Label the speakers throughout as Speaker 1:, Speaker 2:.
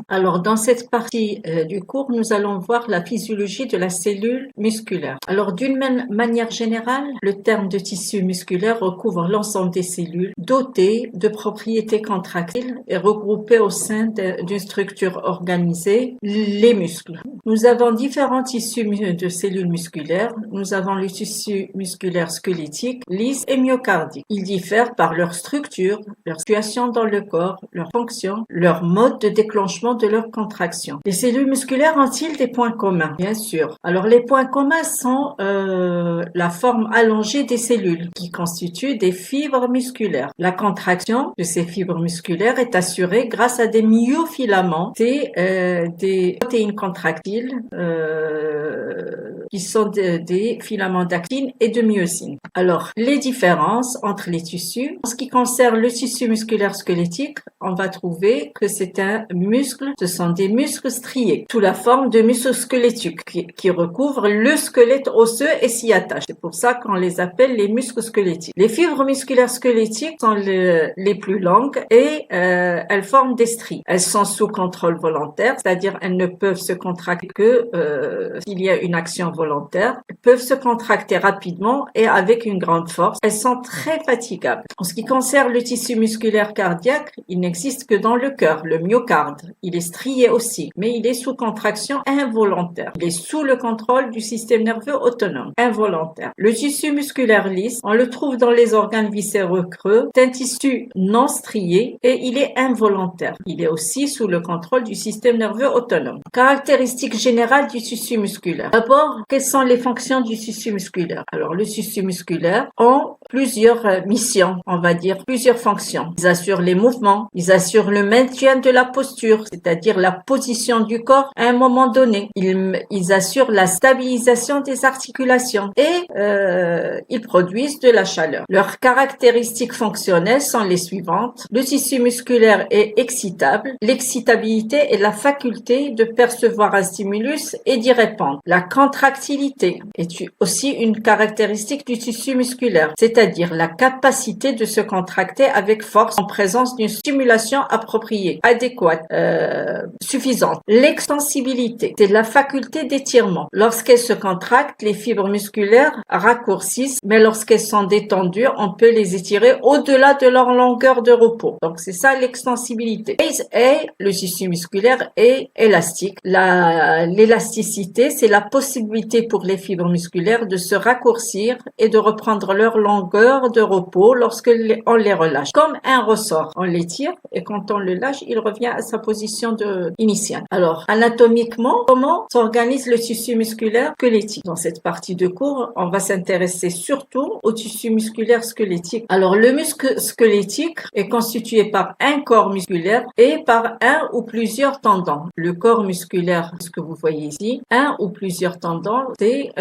Speaker 1: Alors, dans cette partie du cours, nous allons voir la physiologie de la cellule musculaire. Alors, d'une manière générale, le terme de tissu musculaire recouvre l'ensemble des cellules dotées de propriétés contractiles et regroupées au sein d'une structure organisée, les muscles. Nous avons différents tissus de cellules musculaires. Nous avons le tissu musculaire squelettique, lisse et myocardique. Ils diffèrent par leur structure, leur situation dans le corps, leur fonction, leur mode de déclenchement de leur contraction. Les cellules musculaires ont-ils des points communs? Bien sûr. Alors les points communs sont la forme allongée des cellules qui constituent des fibres musculaires. La contraction de ces fibres musculaires est assurée grâce à des myofilaments, des protéines contractiles qui sont des filaments d'actine et de myosine. Alors, les différences entre les tissus. En ce qui concerne le tissu musculaire squelettique, on va trouver que c'est un muscle, ce sont des muscles striés, sous la forme de muscles squelettiques qui recouvrent le squelette osseux et s'y attachent. C'est pour ça qu'on les appelle les muscles squelettiques. Les fibres musculaires squelettiques sont les plus longues et elles forment des stries. Elles sont sous contrôle volontaire, c'est-à-dire elles ne peuvent se contracter que s'il y a une action volontaire. Elles peuvent se contracter rapidement et avec une grande force. Elles sont très fatigables. En ce qui concerne le tissu musculaire cardiaque, il n'existe que dans le cœur, le myocarde. Il est strié aussi, mais il est sous contraction involontaire. Il est sous le contrôle du système nerveux autonome, involontaire. Le tissu musculaire lisse, on le trouve dans les organes viscéreux creux. C'est un tissu non strié et il est involontaire. Il est aussi sous le contrôle du système nerveux autonome. Caractéristiques générales du tissu musculaire. D'abord, quelles sont les fonctions du tissu musculaire? Alors, le tissu musculaire a plusieurs missions, on va dire, plusieurs fonctions. Ils assurent les mouvements, ils assurent le maintien de la posture, c'est-à-dire la position du corps à un moment donné. Ils assurent la stabilisation des articulations et ils produisent de la chaleur. Leurs caractéristiques fonctionnelles sont les suivantes. Le tissu musculaire est excitable. L'excitabilité est la faculté de percevoir un stimulus et d'y répondre. La contractilité est aussi une caractéristique du tissu musculaire, c'est-à-dire la capacité de se contracter avec force en présence d'une stimulation appropriée, adéquate, suffisante. L'extensibilité, c'est la faculté d'étirement. Lorsqu'elles se contractent, les fibres musculaires raccourcissent, mais lorsqu'elles sont détendues, on peut les étirer au-delà de leur longueur de repos. Donc c'est ça l'extensibilité. Et le tissu musculaire est élastique. L'élasticité, c'est la possibilité pour les fibres musculaires de se raccourcir et de reprendre leur longueur de repos lorsque on les relâche. Comme un ressort, on les tire et quand on le lâche, il revient à sa position initiale. Alors, anatomiquement, comment s'organise le tissu musculaire squelettique? Dans cette partie de cours, on va s'intéresser surtout au tissu musculaire squelettique. Alors, le muscle squelettique est constitué par un corps musculaire et par un ou plusieurs tendons. Le corps musculaire, ce que vous voyez ici, un ou plusieurs tendons, c'est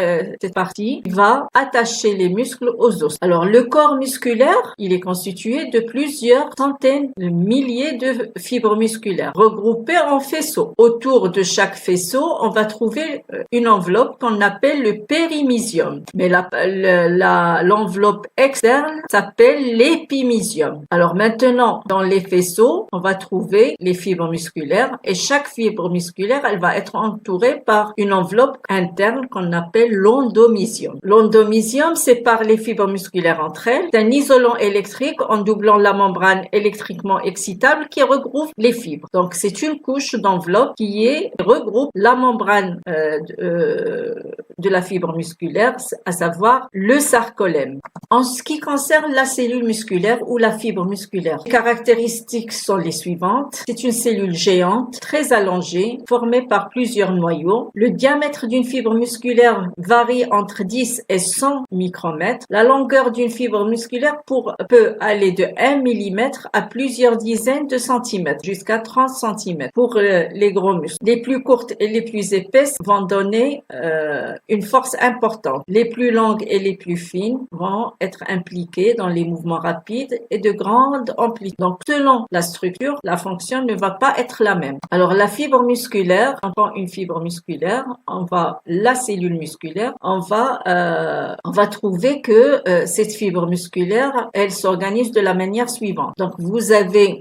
Speaker 1: cette partie qui va attacher les muscles aux os. Alors, le corps musculaire, il est constitué de plusieurs centaines de milliers de fibres musculaires regroupées en faisceaux. Autour de chaque faisceau, on va trouver une enveloppe qu'on appelle le périmysium. Mais l'enveloppe externe s'appelle l'épimysium. Alors maintenant, dans les faisceaux, on va trouver les fibres musculaires et chaque fibre musculaire, elle va être entourée par une enveloppe interne qu'on appelle l'endomysium. L'endomysium sépare les fibres musculaires entre elles. C'est un isolant électrique en doublant la membrane électriquement excitable qui regroupe les fibres. Donc c'est une couche d'enveloppe qui regroupe la membrane de la fibre musculaire, à savoir le sarcolème. En ce qui concerne la cellule musculaire ou la fibre musculaire, les caractéristiques sont les suivantes. C'est une cellule géante, très allongée, formée par plusieurs noyaux. Le diamètre d'une fibre musculaire varie entre 10 et 100 micromètres. La longueur d'une fibre musculaire peut aller de 1 mm à plusieurs dizaines de centimètres, jusqu'à 30 cm pour les gros muscles. Les plus courtes et les plus épaisses vont donner une force importante. Les plus longues et les plus fines vont être impliquées dans les mouvements rapides et de grande amplitude. Donc, selon la structure, la fonction ne va pas être la même. Alors, la fibre musculaire, on prend une fibre musculaire, la cellule musculaire, on va trouver que cette fibre musculaire, elle s'organise de la manière suivante. Donc, vous avez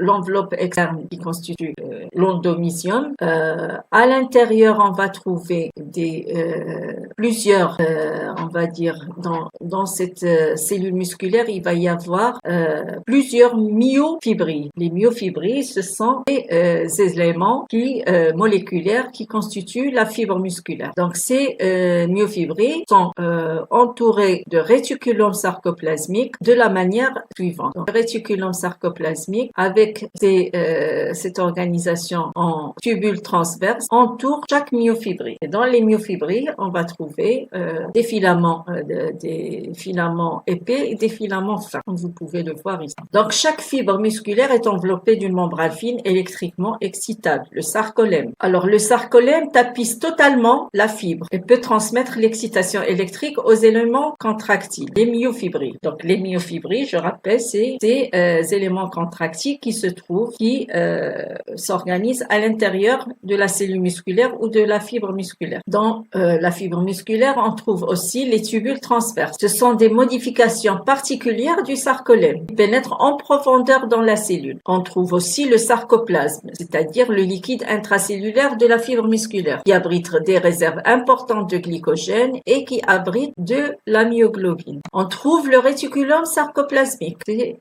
Speaker 1: l'enveloppe externe qui constitue l'endomysium. À l'intérieur, on va trouver plusieurs, on va dire, dans cette cellule musculaire, il va y avoir plusieurs myofibrilles. Les myofibrilles, ce sont des éléments moléculaires qui constituent la fibre musculaire. Donc, ces myofibrilles sont entourées de réticulum sarcoplasmique de la manière suivante. Donc, le réticulum sarcoplasmique, avec cette organisation en tubules transverses, entoure chaque myofibrille. Et dans les myofibrilles, on va trouver des filaments épais et des filaments fins, comme vous pouvez le voir ici. Donc, chaque fibre musculaire est enveloppée d'une membrane fine électriquement excitable, le sarcolème. Alors, le sarcolème tapisse totalement la fibre et peut transmettre l'excitation électrique aux éléments contractiles, les myofibrilles. Donc, les myofibrilles, je rappelle, c'est ces éléments contractiles qui s'organisent à l'intérieur de la cellule musculaire ou de la fibre musculaire. Dans la fibre musculaire, on trouve aussi les tubules transverses. Ce sont des modifications particulières du sarcolème qui pénètrent en profondeur dans la cellule. On trouve aussi le sarcoplasme, c'est-à-dire le liquide intracellulaire de la fibre musculaire, qui abrite des réserves importantes de glycogène et qui abrite de la myoglobine. On trouve le réticulum sarcoplasmique, c'est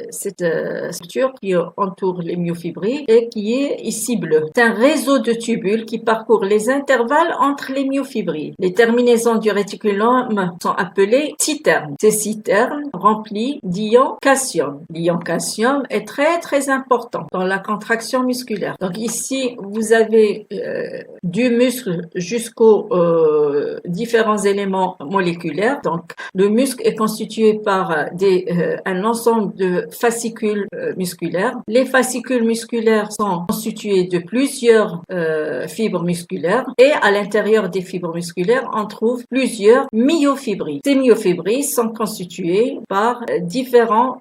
Speaker 1: cette structure qui entoure les myofibrilles et qui est ici bleue. C'est un réseau de tubules qui parcourt les intervalles entre les myofibrilles. Les terminaisons du réticulum sont appelées citernes. Ces citernes remplies d'ion calcium. L'ion calcium est très très important dans la contraction musculaire. Donc ici, vous avez du muscle jusqu'aux différents éléments moléculaires. Donc le muscle est constitué par un ensemble de fascicules musculaires. Les fascicules musculaires sont constitués de plusieurs fibres musculaires et à l'intérieur des fibres musculaires, on trouve plusieurs myofibrilles. Ces myofibrilles sont constituées par différents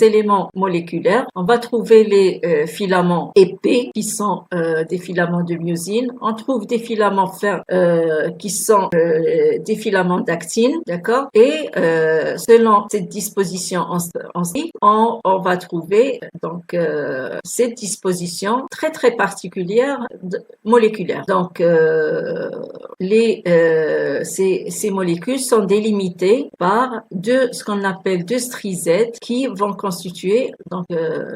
Speaker 1: éléments moléculaires. On va trouver les filaments épais qui sont des filaments de myosine. On trouve des filaments fins qui sont des filaments d'actine, d'accord? Et selon cette disposition on va trouver donc cette disposition très très particulière moléculaire. Donc ces molécules sont délimitées par ce qu'on appelle deux strizèdes qui vont constituer donc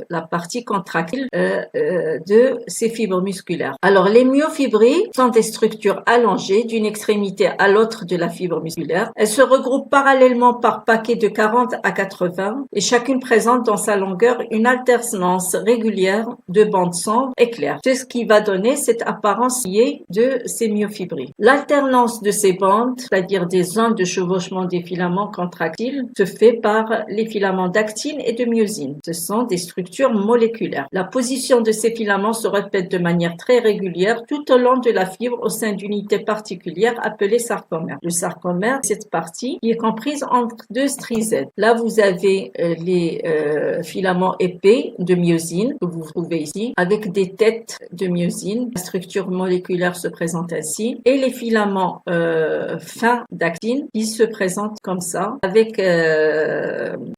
Speaker 1: la partie contractile de ces fibres musculaires. Alors les myofibrilles sont des structures allongées d'une extrémité à l'autre de la fibre musculaire. Elles se regroupent parallèlement par paquets de 40 à 80 et chacune présente dans sa longueur une alternance régulière de bandes sombres et claires. C'est ce qui va donner cette apparence liée de ces myofibrilles. L'alternance de ces bandes, c'est-à-dire des zones de chevauchement des filaments contractiles, se fait par les filaments d'actine et de myosine. Ce sont des structures moléculaires. La position de ces filaments se répète de manière très régulière tout au long de la fibre au sein d'unités particulières appelées sarcomères. Le sarcomère, c'est cette partie qui est comprise entre deux strizèdes. Là, vous avez les filaments épais de myosine que vous trouvez ici avec des têtes de myosine. La structure moléculaire se présente ainsi et les filaments fins d'actine qui se présentent comme ça avec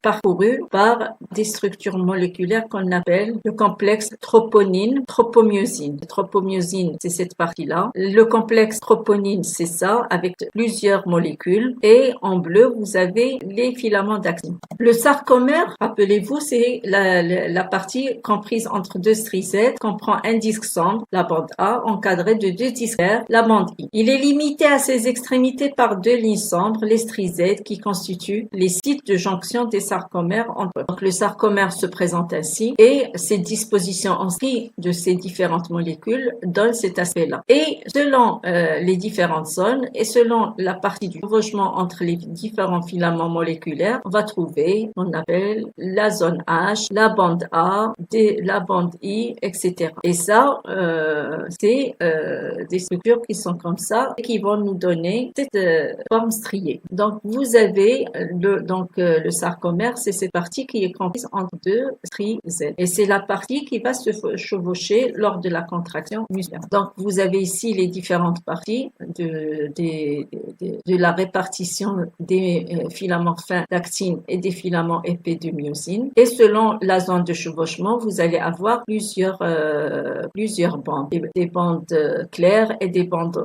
Speaker 1: parcourus par des structures moléculaires qu'on appelle le complexe troponine-tropomyosine. Le tropomyosine, c'est cette partie-là. Le complexe troponine, c'est ça, avec plusieurs molécules. Et en bleu, vous avez les filaments d'actine. Le sarcomère, rappelez-vous, c'est la partie comprise entre deux strizèdes, comprend un disque sombre, la bande A, encadré de deux disques clairs, la bande I. Il est limité à ses extrémités par deux lignes sombres, les strizèdes, qui constituent les sites de jonction des sarcomères entre eux. Donc, le sarcomère se présente ainsi et ces dispositions en ski de ces différentes molécules donnent cet aspect-là. Et selon les différentes zones et selon la partie du chevauchement entre les différents filaments moléculaires, on va trouver, on appelle la zone H, la bande A, la bande I, etc. Et ça, c'est des structures qui sont comme ça et qui vont nous donner cette forme striée. Donc, vous avez le sarcomère, c'est cette partie qui est comprise entre deux stries Z. Et c'est la partie qui va se chevaucher lors de la contraction musculaire. Donc, vous avez ici les différentes parties de la répartition des filaments fins d'actine et des filaments épais de myosine. Et selon la zone de chevauchement, vous allez avoir plusieurs bandes, des bandes claires et des bandes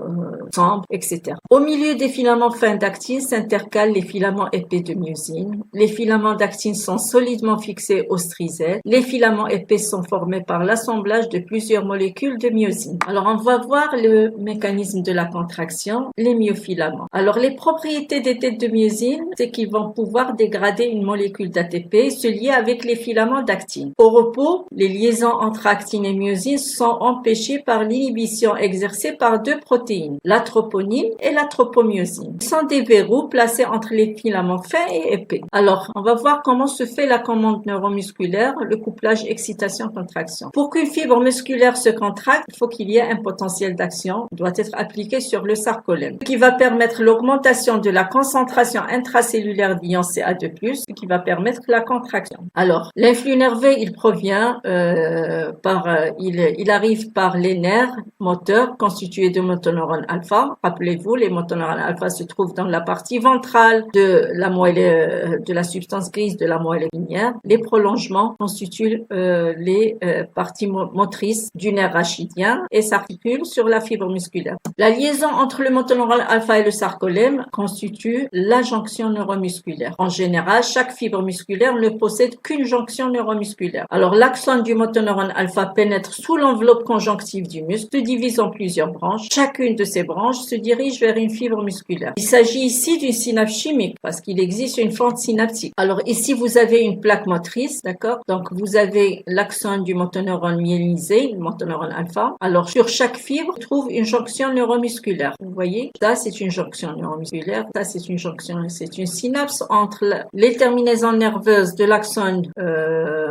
Speaker 1: sombres, etc. Au milieu des filaments fins d'actine s'intercalent les filaments épais de myosine. Les filaments d'actine sont solidement fixés au stries Z. Les filaments épais sont formés par l'assemblage de plusieurs molécules de myosine. Alors, on va voir le mécanisme de la contraction, les myofilaments. Alors, les propriétés des têtes de myosine, c'est qu'ils vont pouvoir dégrader une molécule d'ATP et se lier avec les filaments d'actine. Au repos, les liaisons entre actine et myosine sont empêchées par l'inhibition exercée par deux protéines, la troponine et la tropomyosine. Ce sont des verrous placés entre les filaments fins et épais. Alors, on va voir comment se fait la commande neuromusculaire, le couplage excitation-contraction. Pour qu'une fibre musculaire se contracte, il faut qu'il y ait un potentiel d'action qui doit être appliqué sur le sarcolème, ce qui va permettre l'augmentation de la concentration intracellulaire d'ion Ca2+, ce qui va permettre la contraction. Alors, l'influx nerveux, il provient il arrive par les nerfs moteurs constitués de motoneurones alpha. Rappelez-vous, les motoneurones alpha se trouvent dans la partie ventrale de la substance grise de la moelle épinière. Les prolongements constituent les parties motrices du nerf rachidien et s'articulent sur la fibre musculaire. La liaison entre le motoneuron alpha et le sarcolème constitue la jonction neuromusculaire. En général, chaque fibre musculaire ne possède qu'une jonction neuromusculaire. Alors, l'axone du motoneuron alpha pénètre sous l'enveloppe conjonctive du muscle, se divise en plusieurs branches. Chacune de ces branches se dirige vers une fibre musculaire. Il s'agit ici d'une synapse chimique parce qu'il existe une fente synaptique. Alors, ici, vous avez une plaque motrice, d'accord? Donc, vous avez l'axone du motoneurone myélinisé, le motoneurone alpha. Alors, sur chaque fibre, on trouve une jonction neuromusculaire. Vous voyez? Ça, c'est une jonction neuromusculaire. Ça, c'est une synapse entre les terminaisons nerveuses de l'axone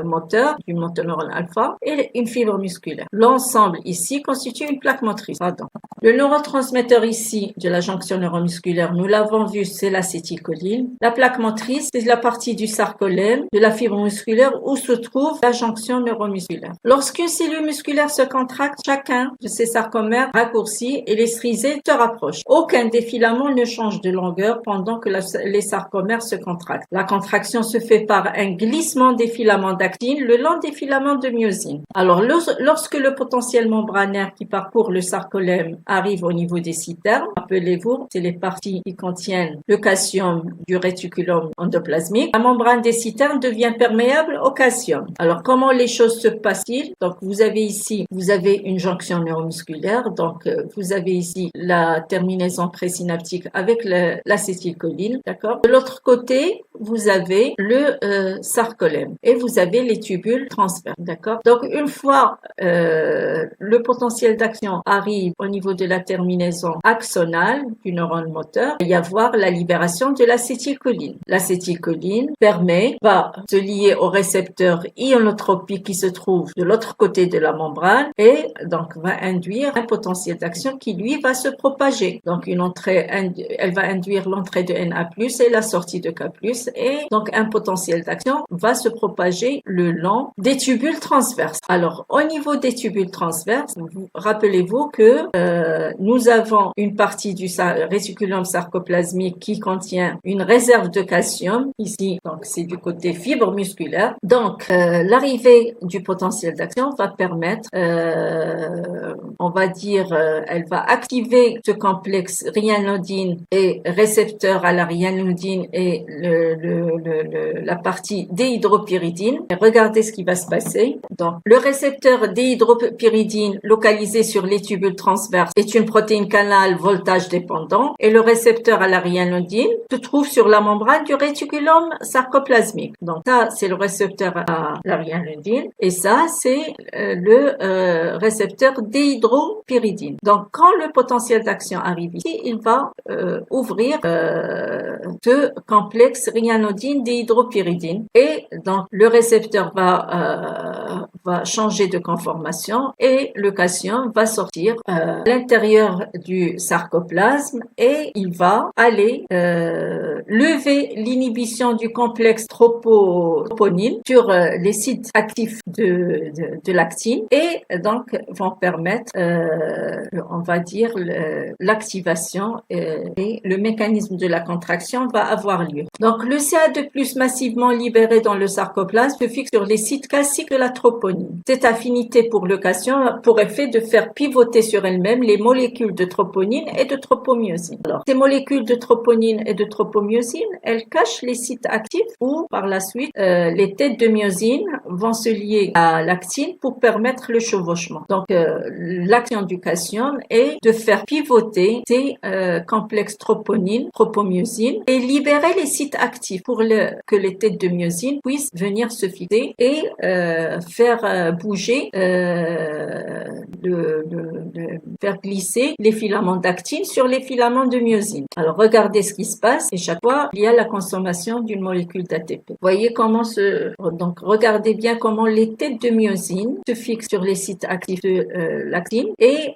Speaker 1: moteur, du motoneurone alpha, et une fibre musculaire. L'ensemble ici constitue une plaque motrice. Pardon. Le neurotransmetteur ici de la jonction neuromusculaire, nous l'avons vu, c'est l'acétylcholine. La plaque motrice, c'est la partie du sarcolème, de la fibre musculaire où se trouve la jonction neuromusculaire. Lorsqu'une cellule musculaire se contracte, chacun de ces sarcomères raccourcit et les strisés se rapprochent. Aucun des filaments ne change de longueur pendant que les sarcomères se contractent. La contraction se fait par un glissement des filaments d'actine le long des filaments de myosine. Alors, lorsque le potentiel membranaire qui parcourt le sarcolème arrive au niveau des cythernes, rappelez-vous, c'est les parties qui contiennent le calcium du réticulum endoplasmique, la membrane des cythernes devient perméable au calcium. Alors, comment les choses se passent-ils? Donc, vous avez une jonction neuromusculaire, donc vous avez ici la terminaison présynaptique avec l'acétylcholine, d'accord? De l'autre côté, vous avez le sarcolème et vous avez les tubules transverses, d'accord? Donc, une fois le potentiel d'action arrive au niveau de la terminaison axonale du neurone moteur, il va y avoir la libération de l'acétylcholine. L'acétylcholine va se lier au récepteur ionotropique qui se trouve de l'autre côté de la membrane et donc va induire un potentiel d'action qui lui va se propager. Donc elle va induire l'entrée de Na+ et la sortie de K+, et donc un potentiel d'action va se propager le long des tubules transverses. Alors au niveau des tubules transverses, rappelez-vous que nous avons une partie du réticulum sarcoplasmique qui contient une réserve de calcium ici, donc c'est du côté fibre musculaire. Donc l'arrivée du potentiel d'action va permettre, on va dire, elle va activer ce complexe ryanodine et récepteur à la ryanodine et la partie déhydropyridine. Et regardez ce qui va se passer. Donc le récepteur déhydropyridine localisé sur les tubules transverses est une protéine canal voltage dépendant et le récepteur à la ryanodine se trouve sur la membrane du réticulum sarcoplasmique. Donc ça, c'est le récepteur à la ryanodine et ça, c'est le récepteur déhydropyridine. Donc quand le potentiel d'action arrive ici, il va ouvrir ce complexe ryanodine trianodine déhydropyridine. Et donc, le récepteur va changer de conformation et le cation va sortir à l'intérieur du sarcoplasme et il va aller lever l'inhibition du complexe troponine sur les sites actifs de l'actine et donc vont permettre, on va dire, l'activation et le mécanisme de la contraction va avoir lieu. Donc le CA2+ massivement libéré dans le sarcoplasme se fixe sur les sites classiques de la troponine. Cette affinité pour le cation a pour effet de faire pivoter sur elle-même les molécules de troponine et de tropomyosine. Alors, ces molécules de troponine et de tropomyosine, elles cachent les sites actifs où, par la suite, les têtes de myosine vont se lier à l'actine pour permettre le chevauchement. Donc, l'action du cation est de faire pivoter ces complexes troponine, tropomyosine et libérer les sites actifs pour que les têtes de myosine puissent venir se fixer et faire bouger, faire glisser les filaments d'actine sur les filaments de myosine. Alors regardez ce qui se passe et chaque fois il y a la consommation d'une molécule d'ATP. Voyez comment donc regardez bien comment les têtes de myosine se fixent sur les sites actifs de l'actine et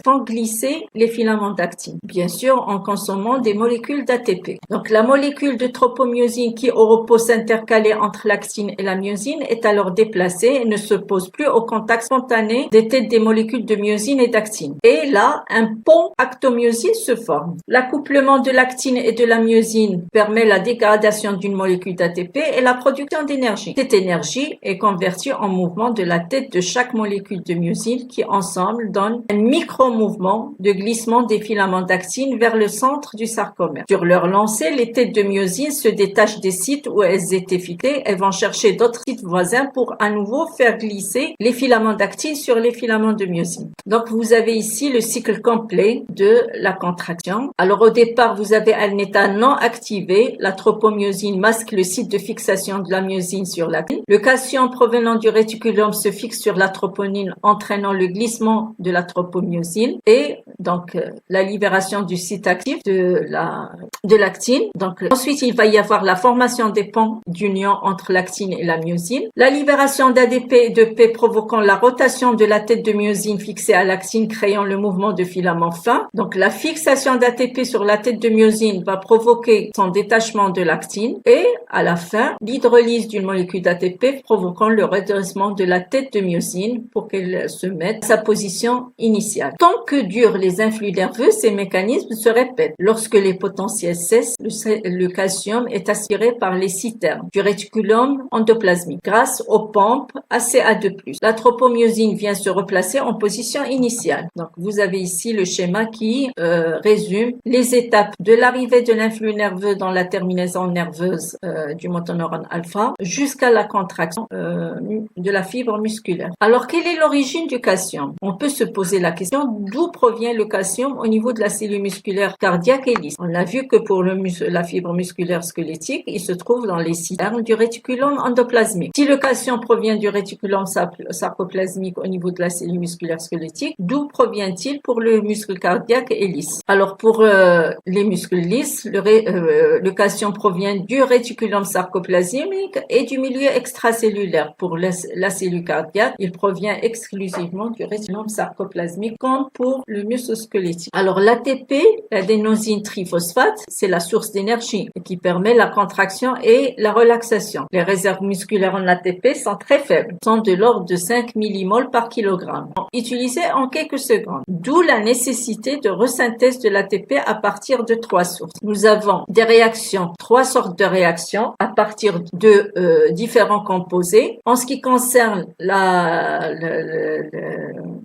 Speaker 1: font glisser les filaments d'actine. Bien sûr en consommant des molécules d'ATP. Donc la molécule de tropomyosine qui au repos s'intercalait entre l'actine et la myosine est alors déplacée et ne se pose plus au contact spontané des têtes des molécules de myosine et d'actine. Et là, un pont actomyosine se forme. L'accouplement de l'actine et de la myosine permet la dégradation d'une molécule d'ATP et la production d'énergie. Cette énergie est convertie en mouvement de la tête de chaque molécule de myosine qui ensemble donnent un micro-mouvement de glissement des filaments d'actine vers le centre du sarcomère. Sur leur lancée, les têtes de myosine se détachent des sites où elles étaient fixées. Elles vont chercher d'autres sites voisins pour à nouveau faire glisser les filaments d'actine sur les filaments de myosine. Donc, vous avez ici le cycle complet de la contraction. Alors, au départ, vous avez un état non activé. La tropomyosine masque le site de fixation de la myosine sur l'actine. Le cation provenant du réticulum se fixe sur la troponine, entraînant le glissement de la tropomyosine et donc la libération du site actif de l'actine. Donc, ensuite, il va y avoir la formation des ponts d'union entre l'actine et la myosine. La libération d'ADP et de P provoquant la rotation de la tête de myosine fixée à l'actine, créant le mouvement de filaments fins. Donc, la fixation d'ATP sur la tête de myosine va provoquer son détachement de l'actine et, à la fin, l'hydrolyse d'une molécule d'ATP provoquant le redressement de la tête de myosine pour qu'elle se mette à sa position initiale. Tant que durent les influx nerveux, ces mécanismes se répètent. Lorsque les potentiels cessent, le calcium est aspiré par les citernes du réticulum endoplasmique grâce aux pompes ACA2+. La tropomyosine vient se replacer en position initiale. Donc, vous avez ici le schéma qui résume les étapes de l'arrivée de l'influx nerveux dans la terminaison nerveuse du motoneurone alpha jusqu'à la contraction de la fibre musculaire. Alors, quelle est l'origine du calcium? On peut se poser la question d'où provient le calcium au niveau de la cellule musculaire cardiaque et lisse. On a vu que pour la fibre musculaire squelettique, il se trouve dans les citernes du réticulum endoplasmique. Si le calcium provient du réticulum sarcoplasmique au niveau de la cellule musculaire squelettique, d'où provient-il pour le muscle cardiaque et lisse? Alors pour les muscles lisses, le calcium provient du réticulum sarcoplasmique et du milieu extracellulaire. Pour la cellule cardiaque, il provient exclusivement du réticulum sarcoplasmique comme pour le muscle squelettique. Alors l'ATP, l'adénosine triphosphate, c'est la source d'énergie qui permet la contraction et la relaxation. Les réserves musculaires en ATP sont très faibles, sont de l'ordre de 5 millimoles par kilogramme, utilisées en quelques secondes. D'où la nécessité de resynthèse de l'ATP à partir de 3 sources. Nous avons des réactions, 3 sortes de réactions à partir de différents composés. En ce qui concerne la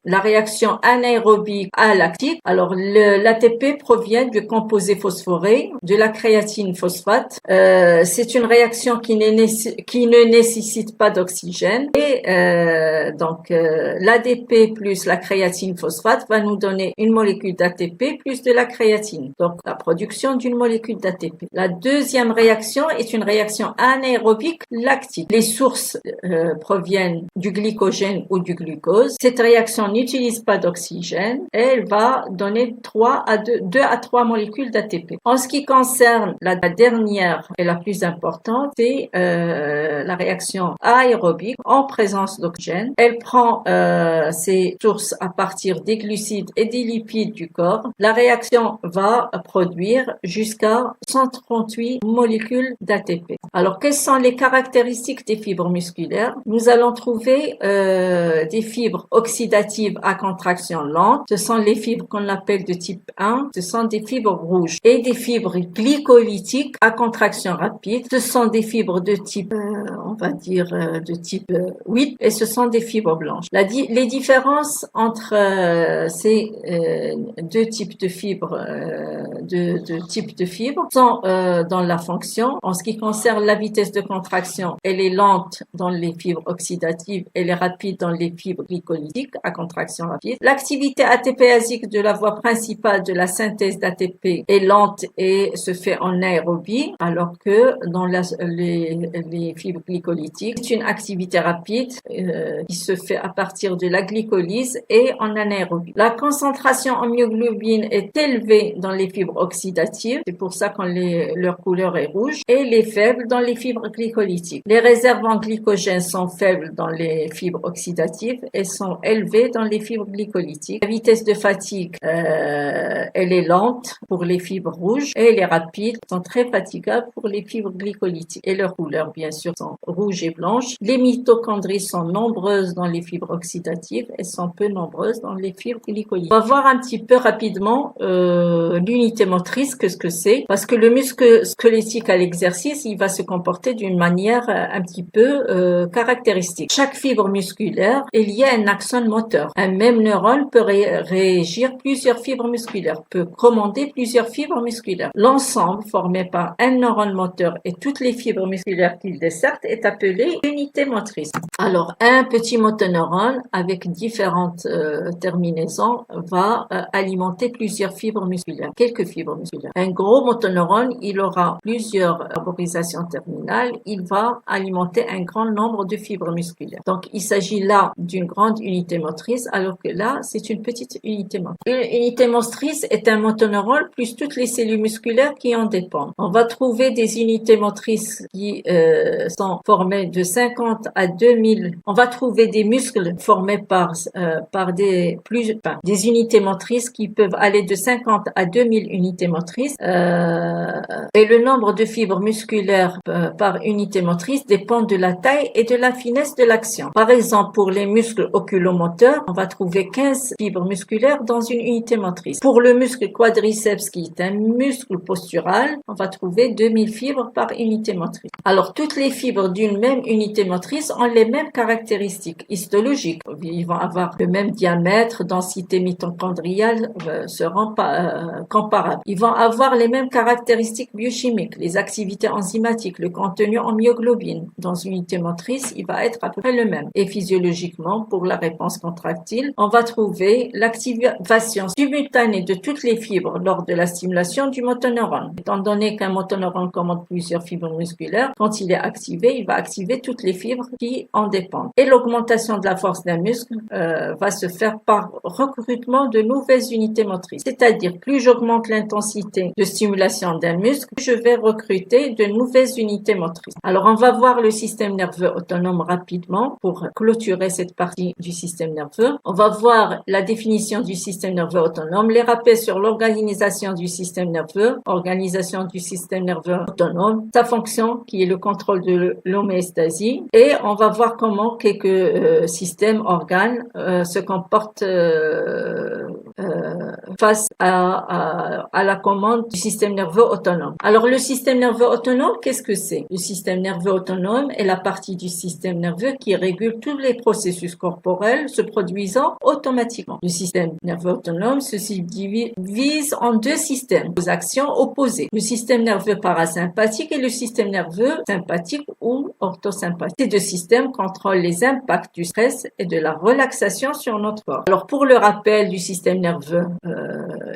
Speaker 1: réaction anaérobique à lactique, alors l'ATP provient du composé phosphoré, de la créatine phosphate. C'est une réaction qui ne nécessite pas d'oxygène et donc l'ADP plus la créatine phosphate va nous donner une molécule d'ATP plus de la créatine. Donc la production d'une molécule d'ATP. La deuxième réaction est une réaction anaérobique lactique. Les sources sources proviennent du glycogène ou du glucose. Cette réaction n'utilise pas d'oxygène et elle va donner 2 à 3 molécules d'ATP. En ce qui concerne la dernière et la plus importante, c'est la réaction aérobique en présence d'oxygène. Elle prend ses sources à partir des glucides et des lipides du corps. La réaction va produire jusqu'à 138 molécules d'ATP. Alors, quelles sont les caractéristiques des fibres musculaires? Nous allons trouver des fibres oxydatives à contraction lente. Ce sont les fibres qu'on appelle de type 1. Ce sont des fibres rouges. Et des fibres glycolytiques à contraction rapide. Ce sont des fibres de type, de type 8. Et ce sont des fibres blanches. Les différences entre ces deux types de fibres, sont dans la fonction. En ce qui concerne la vitesse de contraction, elle est lente dans les fibres oxydatives, elle est rapide dans les fibres glycolytiques à contraction rapide. L'activité ATPasique de la voie principale de la synthèse d'ATP est lente et se fait en aérobie, alors que dans les fibres glycolytiques, c'est une activité rapide qui se fait à partir de la glycolyse et en anaérobie. La concentration en myoglobine est élevée dans les fibres oxydatives, c'est pour ça que leur couleur est rouge, et elle est faible dans les fibres glycolytiques. Les réserves en glycogène sont faibles dans les fibres oxydatives et sont élevées dans les fibres glycolytiques. La vitesse de fatigue, elle est lente pour les fibres rouges et elle est rapide, sont très fatigables pour les fibres glycolytiques. Et leurs couleurs, bien sûr, sont rouges et blanches. Les mitochondries sont nombreuses dans les fibres oxydatives et sont peu nombreuses dans les fibres glycolytiques. On va voir un petit peu rapidement l'unité motrice, qu'est-ce que c'est, parce que le muscle squelettique à l'exercice, il va se comporter d'une manière un petit peu caractéristique. Chaque fibre musculaire est liée à un axone moteur. Un même neurone peut régir plusieurs fibres musculaires, peut commander plusieurs fibres musculaires. L'ensemble formé par un neurone moteur et toutes les fibres musculaires qu'il desserte est appelé unité motrice. Alors, un petit motoneurone avec différentes terminaisons va alimenter plusieurs fibres musculaires, quelques fibres musculaires. Un gros motoneurone, il aura plusieurs arborisations terminales, il va alimenter un grand nombre de fibres musculaires. Donc, il s'agit là d'une grande unité motrice, alors que là, c'est une petite unité motrice. Une unité motrice est un motoneurone plus toutes les cellules musculaires qui en dépendent. On va trouver des unités motrices qui sont formées de 50 à 2000. On va trouver des muscles formés par des unités motrices qui peuvent aller de 50 à 2000 unités motrices. Et le nombre de fibres musculaires par unité motrice dépend de la taille et de la finesse de l'action. Par exemple, pour les muscles oculomoteurs, on va trouver 15 fibres musculaires dans une unité motrice. Pour le muscle quadriceps, qui est un muscle postural, on va trouver 2000 fibres par unité motrice. Alors, toutes les fibres d'une même unité motrice ont les mêmes caractéristiques histologiques. Ils vont avoir le même diamètre, densité mitochondriale seront comparables. Ils vont avoir les mêmes caractéristiques biochimiques, les activités enzymatiques, le contenu en myoglobine. Dans une unité motrice, il va être à peu près le même. Et physiologiquement, pour la réponse contractile, on va trouver l'activation simultanée de toutes les fibres lors de la stimulation du motoneurone. Étant donné qu'un motoneurone commande plusieurs fibres musculaires, quand il est activé, il va activer toutes les fibres qui en dépendent. Et l'augmentation de la force d'un muscle va se faire par recrutement de nouvelles unités motrices. C'est-à-dire, plus j'augmente l'intensité de stimulation d'un muscle, plus je vais recruter de nouvelles unités motrices. Alors, on va voir le système nerveux autonome rapidement pour clôturer cette partie du système nerveux. On va voir la définition du système nerveux autonome, les rappels sur l'organisation du système nerveux, organisation du système nerveux autonome, sa fonction qui est le contrôle de l'homéostasie, et on va voir comment quelques systèmes, organes se comportent face à la commande du système nerveux autonome. Alors, le système nerveux autonome, qu'est-ce que c'est? Le système nerveux autonome est la partie du système nerveux qui régule tous les processus corporels se produisant automatiquement. Le système nerveux autonome se divise en deux systèmes aux actions opposées. Le système nerveux parasympathique et le système nerveux sympathique ou orthosympathique. Ces deux systèmes contrôlent les impacts du stress et de la relaxation sur notre corps. Alors, pour le rappel du système nerveux nerveux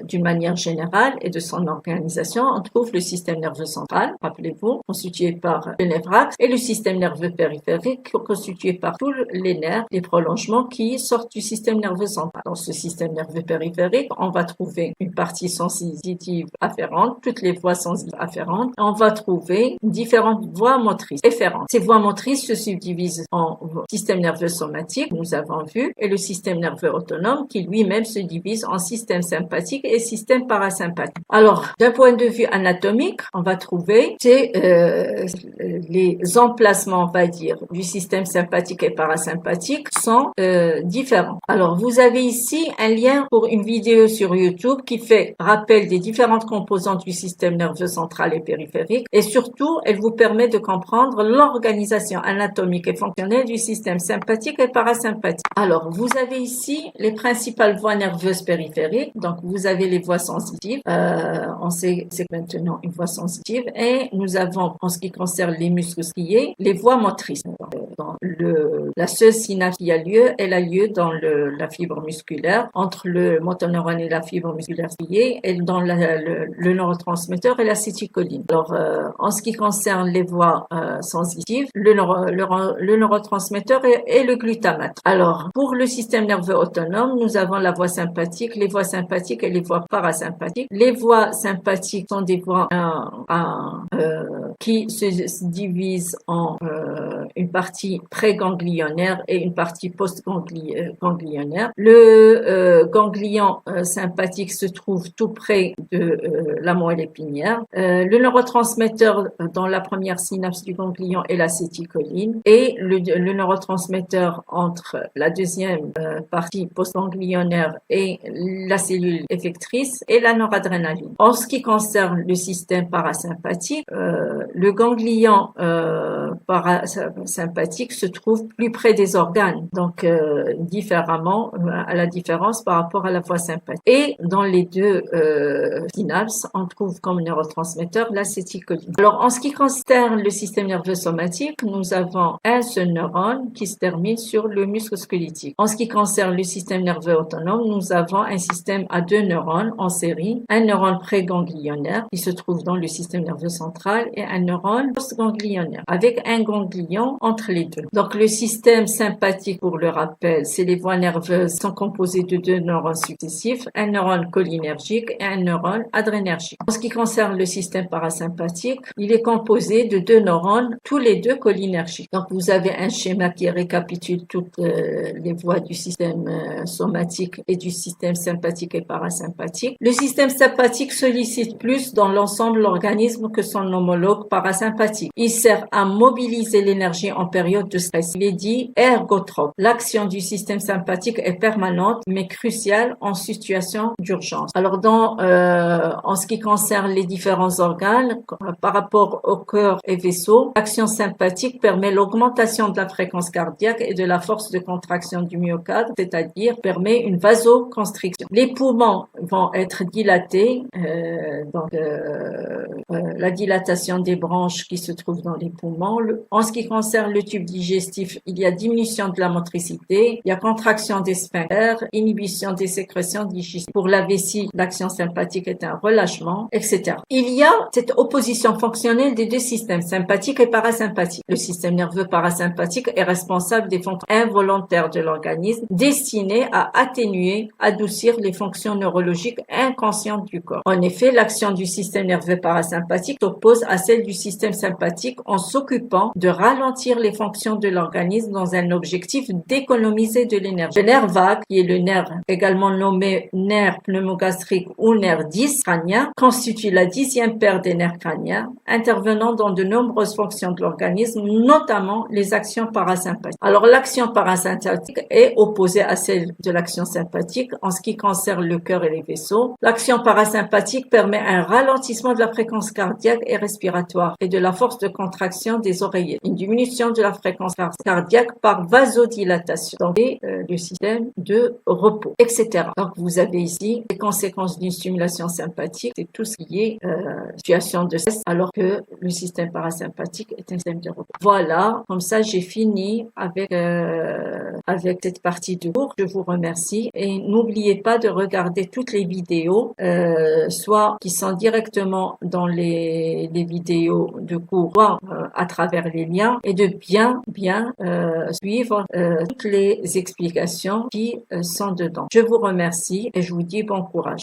Speaker 1: d'une manière générale et de son organisation, on trouve le système nerveux central, rappelez-vous, constitué par le nerf axe, et le système nerveux périphérique, constitué par tous les nerfs, les prolongements qui sortent du système nerveux central. Dans ce système nerveux périphérique, on va trouver une partie sensitive afférente, toutes les voies sensitives afférentes. On va trouver différentes voies motrices efférentes. Ces voies motrices se subdivisent en système nerveux somatique, nous avons vu, et le système nerveux autonome qui lui-même se divise en système sympathique et système parasympathique. Alors, d'un point de vue anatomique, on va trouver les emplacements, on va dire, du système sympathique et parasympathique sont différents. Alors, vous avez ici un lien pour une vidéo sur YouTube qui fait rappel des différentes composantes du système nerveux central et périphérique, et surtout, elle vous permet de comprendre l'organisation anatomique et fonctionnelle du système sympathique et parasympathique. Alors, vous avez ici les principales voies nerveuses périphériques. Donc, vous avez les voies sensitives. On sait que c'est maintenant une voie sensitive. Et nous avons, en ce qui concerne les muscles striés, les voies motrices. La seule synapse qui a lieu, elle a lieu dans la fibre musculaire, entre le motoneurone et la fibre musculaire striée, et dans le neurotransmetteur et l'acétylcholine. Alors, en ce qui concerne les voies sensitives, le neurotransmetteur est le glutamate. Alors, pour le système nerveux autonome, nous avons la voie sympathique, les voies sympathiques et les voies parasympathiques. Les voies sympathiques sont des voies qui se divisent en une partie préganglionnaire et une partie postganglionnaire. Le ganglion sympathique se trouve tout près de la moelle épinière. Le neurotransmetteur dans la première synapse du ganglion est l'acétylcholine, et le neurotransmetteur entre la deuxième partie postganglionnaire et la cellule effectrice est la noradrénaline. En ce qui concerne le système parasympathique, le ganglion parasympathique se trouve plus près des organes, donc différemment, à la différence par rapport à la voie sympathique. Et dans les deux synapses, on trouve comme neurotransmetteur l'acétylcholine. Alors, en ce qui concerne le système nerveux somatique, nous avons un seul neurone qui se termine sur le muscle squelettique. En ce qui concerne le système nerveux autonome, nous avons un système à deux neurones en série, un neurone préganglionnaire qui se trouve dans le système nerveux central et un neurone postganglionnaire avec un ganglion entre les deux. Donc, le système sympathique, pour le rappel, c'est les voies nerveuses sont composées de deux neurones successifs, un neurone cholinergique et un neurone adrénergique. En ce qui concerne le système parasympathique, il est composé de deux neurones, tous les deux cholinergiques. Donc, vous avez un schéma qui récapitule toutes les voies du système somatique et du système sympathique et parasympathique. Le système sympathique sollicite plus dans l'ensemble l'organisme que son homologue parasympathique. Il sert à mobiliser l'énergie en période de stress. Il est dit ergotrope. L'action du système sympathique est permanente mais cruciale en situation d'urgence. Alors, en ce qui concerne les différents organes, par rapport au cœur et vaisseau, l'action sympathique permet l'augmentation de la fréquence cardiaque et de la force de contraction du myocarde, c'est-à-dire permet une vasoconstriction. Les poumons vont être dilatés, la dilatation des branches qui se trouvent dans les poumons. En ce qui concerne le tube digestif, il y a diminution de la motricité, il y a contraction des sphincters, inhibition des sécrétions digestives. Pour la vessie, l'action sympathique est un relâchement, etc. Il y a cette opposition fonctionnelle des deux systèmes, sympathique et parasympathique. Le système nerveux parasympathique est responsable des fonctions involontaires de l'organisme, destinées à atténuer, adoucir les fonctions neurologiques inconscientes du corps. En effet, l'action du système nerveux parasympathique s'oppose à celle du système sympathique en s'occupant de ralentir les fonctions de l'organisme dans un objectif d'économiser de l'énergie. Le nerf vague, qui est le nerf également nommé nerf pneumogastrique ou nerf 10 crânien, constitue la 10e paire des nerfs crâniens, intervenant dans de nombreuses fonctions de l'organisme, notamment les actions parasympathiques. Alors, l'action parasympathique est opposée à celle de l'action sympathique en ce qui concerne le cœur et les vaisseaux. L'action parasympathique permet un ralentissement de la fréquence cardiaque et respiratoire et de la force de contraction des oreillers, une diminution de la fréquence cardiaque par vasodilatation, donc et, le système de repos, etc. Donc vous avez ici les conséquences d'une stimulation sympathique, c'est tout ce qui est situation de stress, alors que le système parasympathique est un système de repos. Voilà, comme ça j'ai fini avec cette partie du cours. Je vous remercie et n'oubliez pas de regarder toutes les vidéos, soit qui sont directement dans les vidéos de cours, soit à travers les liens, et de bien suivre toutes les explications qui sont dedans. Je vous remercie et je vous dis bon courage.